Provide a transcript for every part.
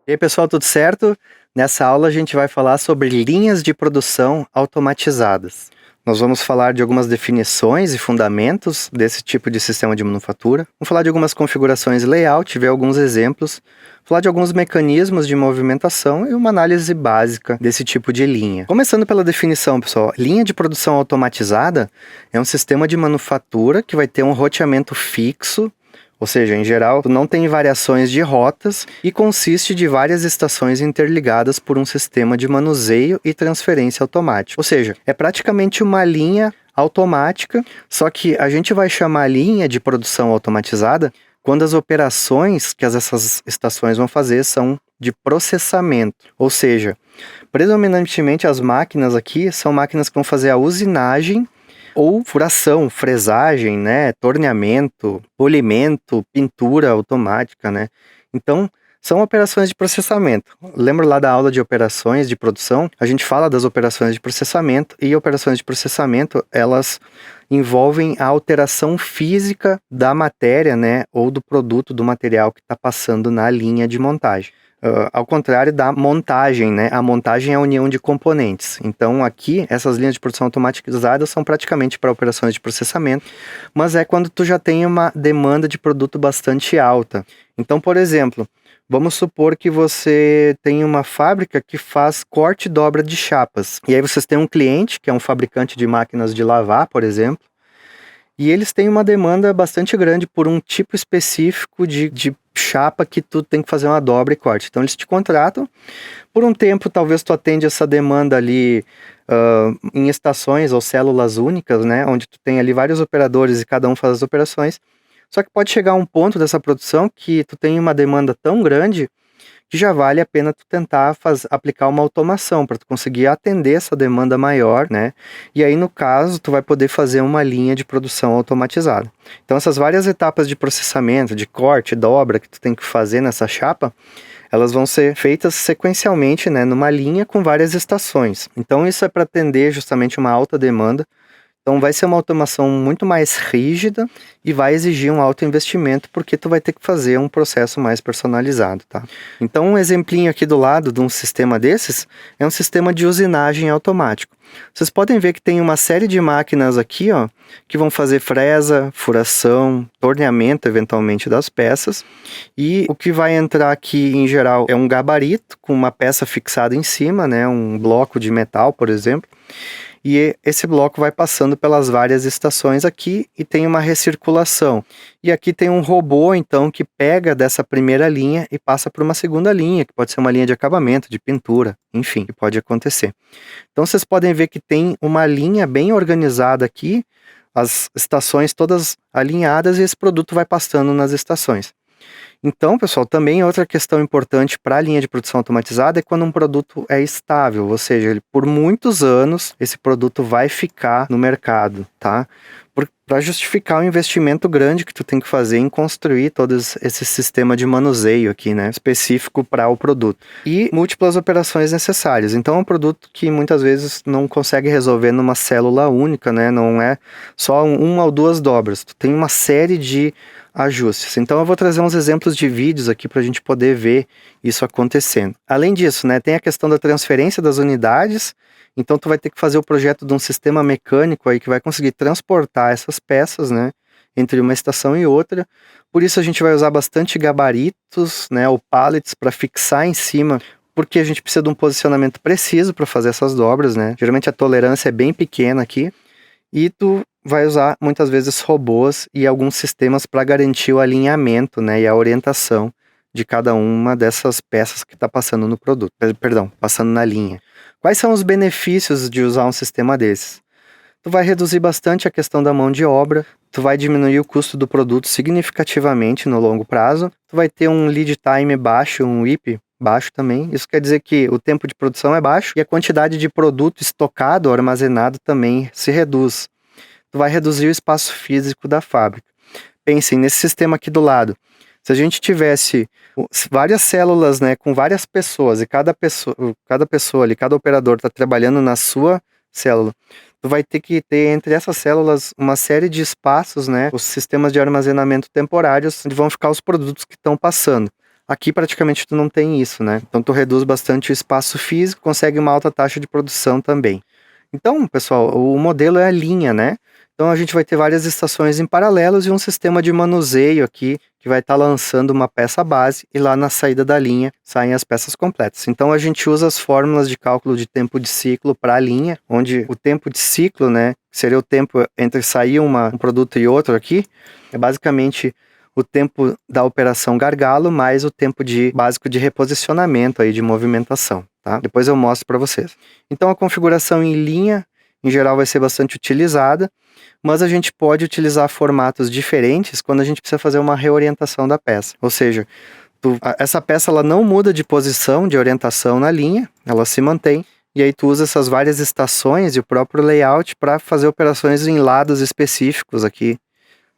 E aí, pessoal, tudo certo? Nessa aula a gente vai falar sobre linhas de produção automatizadas. Nós vamos falar de algumas definições e fundamentos desse tipo de sistema de manufatura. Vamos falar de algumas configurações layout, ver alguns exemplos, falar de alguns mecanismos de movimentação e uma análise básica desse tipo de linha. Começando pela definição, pessoal, linha de produção automatizada é um sistema de manufatura que vai ter um roteamento fixo. Ou seja, em geral, não tem variações de rotas e consiste de várias estações interligadas por um sistema de manuseio e transferência automático. Ou seja, é praticamente uma linha automática, só que a gente vai chamar linha de produção automatizada quando as operações que essas estações vão fazer são de processamento. Ou seja, predominantemente as máquinas aqui são máquinas que vão fazer a usinagem ou furação, fresagem, né, torneamento, polimento, pintura automática, né? Então, são operações de processamento. Lembra lá da aula de operações de produção? A gente fala das operações de processamento e operações de processamento, elas envolvem a alteração física da matéria, né, ou do produto, do material que está passando na linha de montagem. Ao contrário da montagem, né? A montagem é a união de componentes. Então aqui, essas linhas de produção automatizadas são praticamente para operações de processamento, mas é quando tu já tem uma demanda de produto bastante alta. Então, por exemplo, vamos supor que você tem uma fábrica que faz corte e dobra de chapas. E aí vocês têm um cliente, que é um fabricante de máquinas de lavar, por exemplo, e eles têm uma demanda bastante grande por um tipo específico de chapa que tu tem que fazer uma dobra e corte. Então eles te contratam. Por um tempo, talvez tu atende essa demanda ali em estações ou células únicas, né? Onde tu tem ali vários operadores e cada um faz as operações. Só que pode chegar um ponto dessa produção que tu tem uma demanda tão grande que já vale a pena tu tentar aplicar uma automação para tu conseguir atender essa demanda maior, né? E aí, no caso, tu vai poder fazer uma linha de produção automatizada. Então, essas várias etapas de processamento, de corte, dobra que tu tem que fazer nessa chapa, elas vão ser feitas sequencialmente, né, numa linha com várias estações. Então, isso é para atender justamente uma alta demanda. Então vai ser uma automação muito mais rígida e vai exigir um alto investimento porque tu vai ter que fazer um processo mais personalizado, tá? Então um exemplinho aqui do lado de um sistema desses é um sistema de usinagem automático. Vocês podem ver que tem uma série de máquinas aqui, ó, que vão fazer fresa, furação, torneamento eventualmente das peças. E o que vai entrar aqui em geral é um gabarito com uma peça fixada em cima, né, um bloco de metal, por exemplo. E esse bloco vai passando pelas várias estações aqui e tem uma recirculação. E aqui tem um robô, então, que pega dessa primeira linha e passa para uma segunda linha, que pode ser uma linha de acabamento, de pintura, enfim, que pode acontecer. Então, vocês podem ver que tem uma linha bem organizada aqui, as estações todas alinhadas e esse produto vai passando nas estações. Então, pessoal, também outra questão importante para a linha de produção automatizada é quando um produto é estável, ou seja, ele, por muitos anos esse produto vai ficar no mercado, tá? Para justificar o investimento grande que tu tem que fazer em construir todo esse sistema de manuseio aqui, né, específico para o produto. E múltiplas operações necessárias. Então é um produto que muitas vezes não consegue resolver numa célula única, né, não é só uma ou duas dobras. Tu tem uma série de ajustes. Então eu vou trazer uns exemplos de vídeos aqui para a gente poder ver isso acontecendo. Além disso, né, tem a questão da transferência das unidades. Então tu vai ter que fazer o projeto de um sistema mecânico aí que vai conseguir transportar essas peças, né, entre uma estação e outra. Por isso a gente vai usar bastante gabaritos, né, ou pallets para fixar em cima, porque a gente precisa de um posicionamento preciso para fazer essas dobras, né. Geralmente a tolerância é bem pequena aqui. E tu vai usar muitas vezes robôs e alguns sistemas para garantir o alinhamento, né, e a orientação de cada uma dessas peças que está passando no produto, passando na linha. Quais são os benefícios de usar um sistema desses? Tu vai reduzir bastante a questão da mão de obra, tu vai diminuir o custo do produto significativamente no longo prazo, tu vai ter um lead time baixo, um WIP baixo também. Isso quer dizer que o tempo de produção é baixo e a quantidade de produto estocado ou armazenado também se reduz. Tu vai reduzir o espaço físico da fábrica. Pensem nesse sistema aqui do lado. Se a gente tivesse várias células, né, com várias pessoas, e cada pessoa ali, cada operador está trabalhando na sua célula, tu vai ter que ter entre essas células uma série de espaços, né, os sistemas de armazenamento temporários, onde vão ficar os produtos que estão passando. Aqui praticamente tu não tem isso, né? Então tu reduz bastante o espaço físico, consegue uma alta taxa de produção também. Então, pessoal, o modelo é a linha, né? Então a gente vai ter várias estações em paralelos e um sistema de manuseio aqui que vai estar lançando uma peça base e lá na saída da linha saem as peças completas. Então a gente usa as fórmulas de cálculo de tempo de ciclo para a linha, onde o tempo de ciclo, né, seria o tempo entre sair um produto e outro aqui, é basicamente o tempo da operação gargalo mais o tempo básico de reposicionamento aí de movimentação, tá? Depois eu mostro para vocês. Então a configuração em linha, em geral, vai ser bastante utilizada, mas a gente pode utilizar formatos diferentes quando a gente precisa fazer uma reorientação da peça. Ou seja, essa peça ela não muda de posição, de orientação na linha, ela se mantém, e aí tu usa essas várias estações e o próprio layout para fazer operações em lados específicos aqui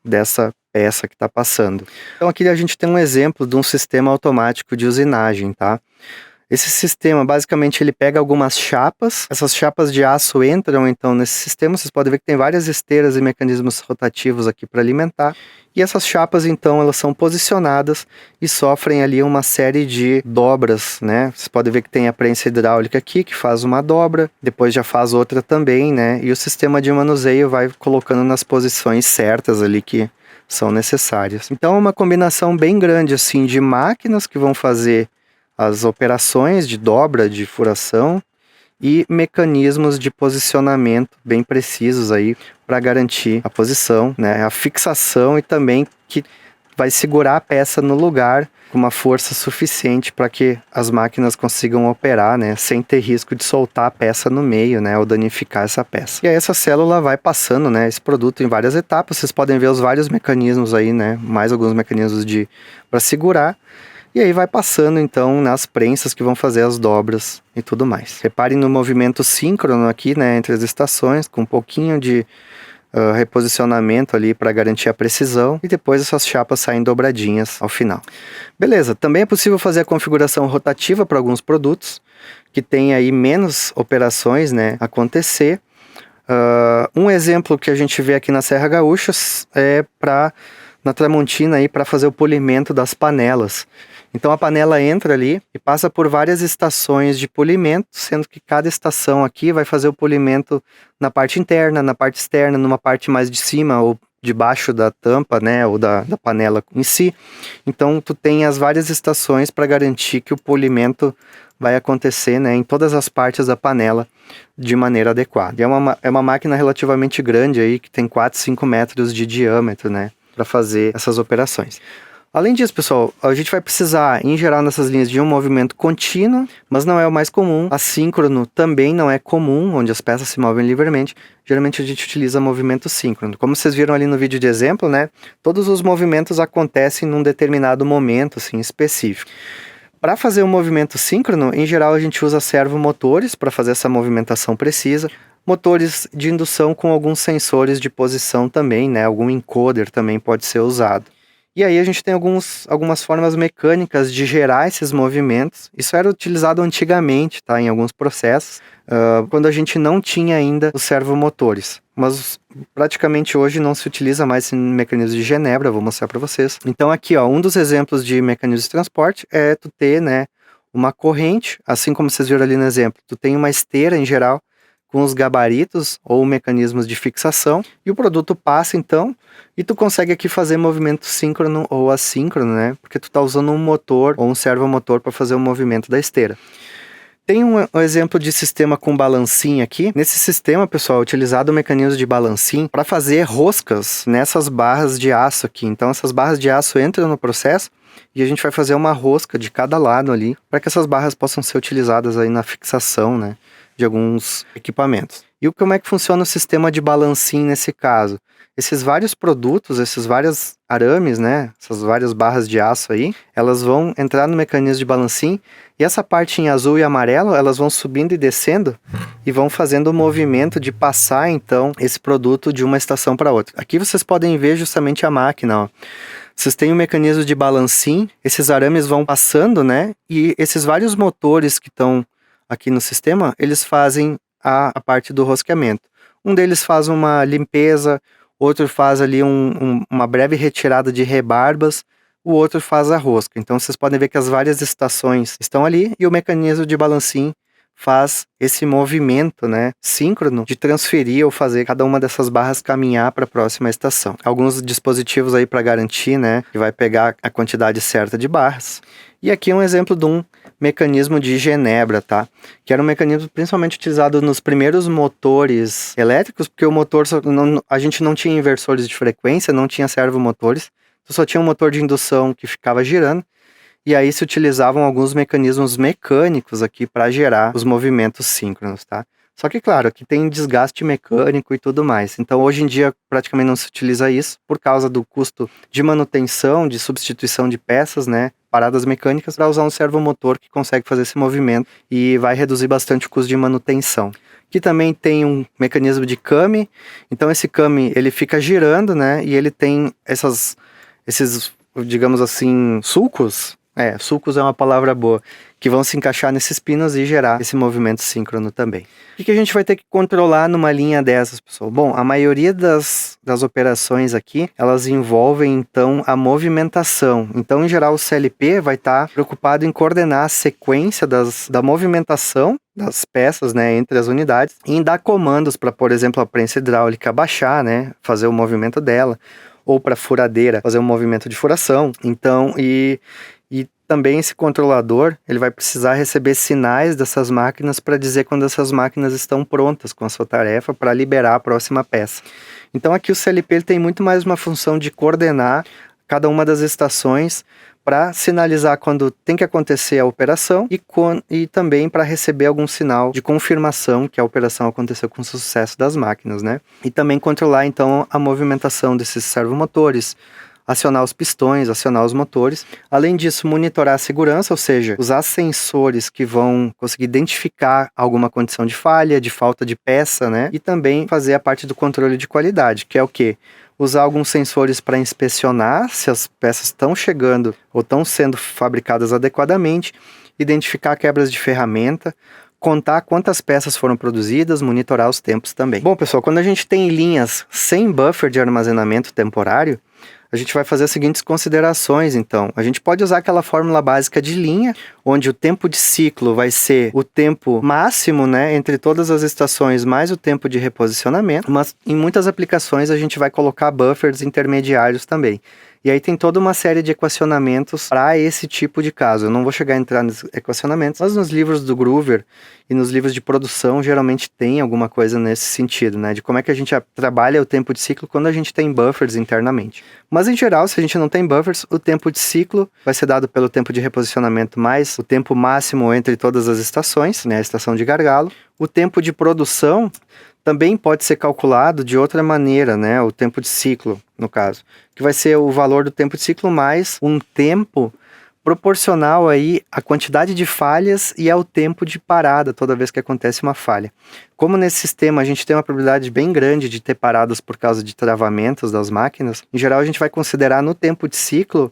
dessa peça que está passando. Então aqui a gente tem um exemplo de um sistema automático de usinagem, tá? Esse sistema, basicamente, ele pega algumas chapas, essas chapas de aço entram, então, nesse sistema, vocês podem ver que tem várias esteiras e mecanismos rotativos aqui para alimentar, e essas chapas, então, elas são posicionadas e sofrem ali uma série de dobras, né? Vocês podem ver que tem a prensa hidráulica aqui, que faz uma dobra, depois já faz outra também, né? E o sistema de manuseio vai colocando nas posições certas ali que são necessárias. Então, é uma combinação bem grande, assim, de máquinas que vão fazer as operações de dobra, de furação e mecanismos de posicionamento bem precisos aí para garantir a posição, né, a fixação e também que vai segurar a peça no lugar com uma força suficiente para que as máquinas consigam operar, né, sem ter risco de soltar a peça no meio, né, ou danificar essa peça. E aí essa célula vai passando, né, esse produto em várias etapas. Vocês podem ver os vários mecanismos aí, né, mais alguns mecanismos para segurar. E aí vai passando então nas prensas que vão fazer as dobras e tudo mais. Reparem no movimento síncrono aqui, né, entre as estações, com um pouquinho de reposicionamento ali para garantir a precisão, e depois essas chapas saem dobradinhas ao final. Beleza, também é possível fazer a configuração rotativa para alguns produtos, que tem aí menos operações, né, acontecer. Um exemplo que a gente vê aqui na Serra Gaúcha é na Tramontina aí para fazer o polimento das panelas. Então a panela entra ali e passa por várias estações de polimento, sendo que cada estação aqui vai fazer o polimento na parte interna, na parte externa, numa parte mais de cima ou debaixo da tampa, né, ou da panela em si. Então tu tem as várias estações para garantir que o polimento vai acontecer, né, em todas as partes da panela de maneira adequada. E é uma máquina relativamente grande aí, que tem 4, 5 metros de diâmetro, né, para fazer essas operações. Além disso, pessoal, a gente vai precisar, em geral, nessas linhas de um movimento contínuo, mas não é o mais comum. Assíncrono também não é comum, onde as peças se movem livremente. Geralmente a gente utiliza movimento síncrono. Como vocês viram ali no vídeo de exemplo, né? Todos os movimentos acontecem num determinado momento, assim, específico. Para fazer um movimento síncrono, em geral a gente usa servomotores para fazer essa movimentação precisa. Motores de indução com alguns sensores de posição também, né? Algum encoder também pode ser usado. E aí a gente tem algumas formas mecânicas de gerar esses movimentos. Isso era utilizado antigamente, tá, em alguns processos, quando a gente não tinha ainda os servomotores. Mas praticamente hoje não se utiliza mais esse mecanismo de Genebra, vou mostrar para vocês. Então aqui, ó, um dos exemplos de mecanismo de transporte é tu ter, né, uma corrente, assim como vocês viram ali no exemplo. Tu tem uma esteira em geral, com os gabaritos ou mecanismos de fixação, e o produto passa então, e tu consegue aqui fazer movimento síncrono ou assíncrono, né? Porque tu tá usando um motor ou um servomotor para fazer o movimento da esteira. Tem um exemplo de sistema com balancim aqui. Nesse sistema, pessoal, é utilizado o mecanismo de balancim para fazer roscas nessas barras de aço aqui. Então essas barras de aço entram no processo e a gente vai fazer uma rosca de cada lado ali, para que essas barras possam ser utilizadas aí na fixação, né, de alguns equipamentos. E como é que funciona o sistema de balancim nesse caso? Esses vários produtos, esses vários arames, né, essas várias barras de aço aí, elas vão entrar no mecanismo de balancim, e essa parte em azul e amarelo, elas vão subindo e descendo e vão fazendo o movimento de passar então esse produto de uma estação para outra. Aqui vocês podem ver justamente a máquina, ó. Vocês têm um mecanismo de balancim, esses arames vão passando, né, e esses vários motores que estão aqui no sistema, eles fazem a parte do rosqueamento. Um deles faz uma limpeza, outro faz ali uma breve retirada de rebarbas, o outro faz a rosca. Então vocês podem ver que as várias estações estão ali e o mecanismo de balancim faz esse movimento, né, síncrono de transferir ou fazer cada uma dessas barras caminhar para a próxima estação. Alguns dispositivos aí para garantir, né, que vai pegar a quantidade certa de barras. E aqui um exemplo de um mecanismo de Genebra, tá? Que era um mecanismo principalmente utilizado nos primeiros motores elétricos, porque o motor, a gente não tinha inversores de frequência, não tinha servomotores, só tinha um motor de indução que ficava girando. E aí se utilizavam alguns mecanismos mecânicos aqui para gerar os movimentos síncronos, tá? Só que, claro, aqui tem desgaste mecânico e tudo mais. Então, hoje em dia, praticamente não se utiliza isso por causa do custo de manutenção, de substituição de peças, né? Paradas mecânicas, para usar um servomotor que consegue fazer esse movimento e vai reduzir bastante o custo de manutenção. Aqui também tem um mecanismo de kame. Então, esse kame, ele fica girando, né? E ele tem esses, digamos assim, sulcos. Sulcos é uma palavra boa, que vão se encaixar nesses pinos e gerar esse movimento síncrono também. O que a gente vai ter que controlar numa linha dessas, pessoal? Bom, a maioria das operações aqui, elas envolvem, então, a movimentação. Então, em geral, o CLP vai estar preocupado em coordenar a sequência da movimentação das peças, né, entre as unidades, e em dar comandos para, por exemplo, a prensa hidráulica baixar, né, fazer o movimento dela, ou para a furadeira fazer um movimento de furação. Então, e também esse controlador, ele vai precisar receber sinais dessas máquinas para dizer quando essas máquinas estão prontas com a sua tarefa para liberar a próxima peça. Então aqui o CLP ele tem muito mais uma função de coordenar cada uma das estações para sinalizar quando tem que acontecer a operação e também para receber algum sinal de confirmação que a operação aconteceu com sucesso das máquinas, né? E também controlar então a movimentação desses servomotores, acionar os pistões, acionar os motores. Além disso, monitorar a segurança, ou seja, usar sensores que vão conseguir identificar alguma condição de falha, de falta de peça, né? E também fazer a parte do controle de qualidade, que é o quê? Usar alguns sensores para inspecionar se as peças estão chegando ou estão sendo fabricadas adequadamente, identificar quebras de ferramenta, contar quantas peças foram produzidas, monitorar os tempos também. Bom, pessoal, quando a gente tem linhas sem buffer de armazenamento temporário, a gente vai fazer as seguintes considerações, então. A gente pode usar aquela fórmula básica de linha, onde o tempo de ciclo vai ser o tempo máximo, né, entre todas as estações, mais o tempo de reposicionamento, mas em muitas aplicações a gente vai colocar buffers intermediários também. E aí tem toda uma série de equacionamentos para esse tipo de caso. Eu não vou chegar a entrar nos equacionamentos, mas nos livros do Groover e nos livros de produção geralmente tem alguma coisa nesse sentido, né? De como é que a gente trabalha o tempo de ciclo quando a gente tem buffers internamente. Mas em geral, se a gente não tem buffers, o tempo de ciclo vai ser dado pelo tempo de reposicionamento mais o tempo máximo entre todas as estações, né? A estação de gargalo. O tempo de produção também pode ser calculado de outra maneira, né? O tempo de ciclo, no caso, que vai ser o valor do tempo de ciclo mais um tempo proporcional aí à quantidade de falhas e ao tempo de parada toda vez que acontece uma falha. Como nesse sistema a gente tem uma probabilidade bem grande de ter paradas por causa de travamentos das máquinas, em geral a gente vai considerar no tempo de ciclo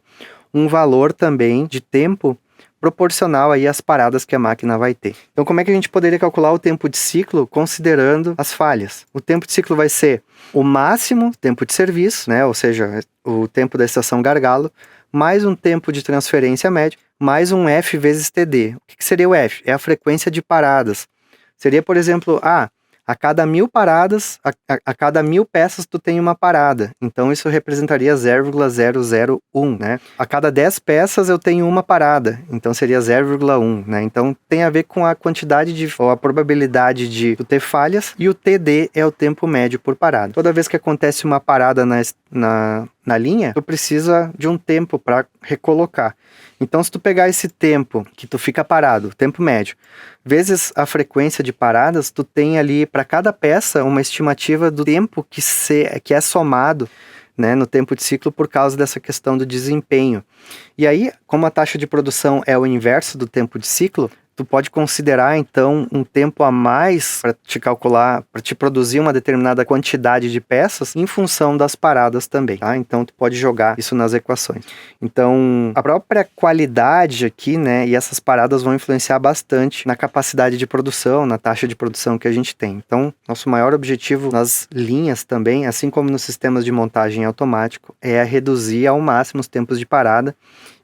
um valor também de tempo proporcional aí às paradas que a máquina vai ter. Então, como é que a gente poderia calcular o tempo de ciclo considerando as falhas? O tempo de ciclo vai ser o máximo tempo de serviço, né? Ou seja, o tempo da estação gargalo, mais um tempo de transferência médio, mais um F vezes TD. O que seria o F? É a frequência de paradas. Seria, por exemplo, a cada 1000 paradas, a cada 1000 peças tu tem uma parada. Então isso representaria 0,001, né? A cada 10 peças eu tenho uma parada. Então seria 0,1, né? Então tem a ver com a quantidade ou a probabilidade de tu ter falhas, e o TD é o tempo médio por parada. Toda vez que acontece uma parada na linha, tu precisa de um tempo para recolocar. Então, se tu pegar esse tempo que tu fica parado, tempo médio, vezes a frequência de paradas, tu tem ali para cada peça uma estimativa do tempo que é somado, né, no tempo de ciclo por causa dessa questão do desempenho. E aí, como a taxa de produção é o inverso do tempo de ciclo, tu pode considerar então um tempo a mais para te calcular, para te produzir uma determinada quantidade de peças em função das paradas também, tá? Então tu pode jogar isso nas equações. Então a própria qualidade aqui, né, e essas paradas vão influenciar bastante na capacidade de produção, na taxa de produção que a gente tem. Então nosso maior objetivo nas linhas também, assim como nos sistemas de montagem automático, é reduzir ao máximo os tempos de parada.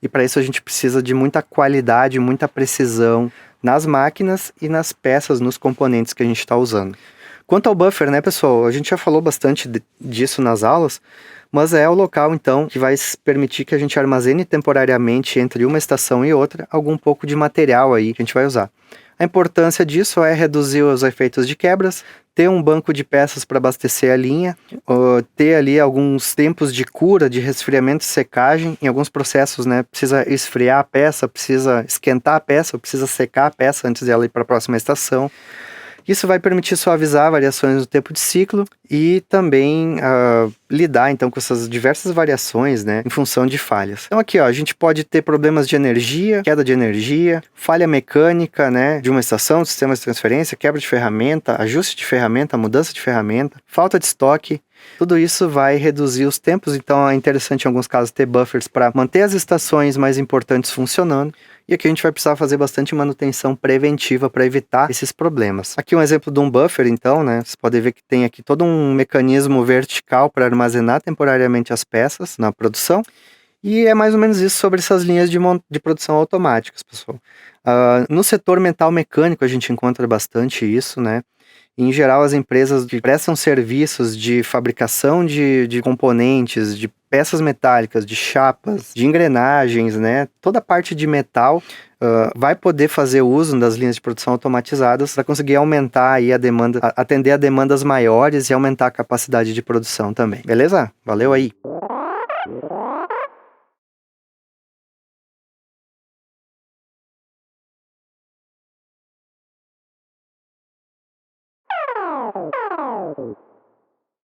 E para isso a gente precisa de muita qualidade, muita precisão nas máquinas e nas peças, nos componentes que a gente está usando. Quanto ao buffer, né, pessoal? A gente já falou bastante disso nas aulas, mas é o local, então, que vai permitir que a gente armazene temporariamente entre uma estação e outra algum pouco de material aí que a gente vai usar. A importância disso é reduzir os efeitos de quebras, ter um banco de peças para abastecer a linha, ter ali alguns tempos de cura, de resfriamento e secagem. Em alguns processos, né, precisa esfriar a peça, precisa esquentar a peça, precisa secar a peça antes dela ir para a próxima estação. Isso vai permitir suavizar variações do tempo de ciclo e também lidar então com essas diversas variações, né, em função de falhas. Então aqui, ó, a gente pode ter problemas de energia, queda de energia, falha mecânica, né, de uma estação, de sistemas de transferência, quebra de ferramenta, ajuste de ferramenta, mudança de ferramenta, falta de estoque. Tudo isso vai reduzir os tempos, então é interessante em alguns casos ter buffers para manter as estações mais importantes funcionando. E aqui a gente vai precisar fazer bastante manutenção preventiva para evitar esses problemas. Aqui um exemplo de um buffer, então, né? Você pode ver que tem aqui todo um mecanismo vertical para armazenar temporariamente as peças na produção. E é mais ou menos isso sobre essas linhas de produção automáticas, pessoal. No setor metal mecânico a gente encontra bastante isso, né? Em geral, as empresas que prestam serviços de fabricação de componentes, de peças metálicas, de chapas, de engrenagens, né? Toda a parte de metal vai poder fazer uso das linhas de produção automatizadas para conseguir aumentar aí a demanda, atender a demandas maiores e aumentar a capacidade de produção também. Beleza? Valeu aí!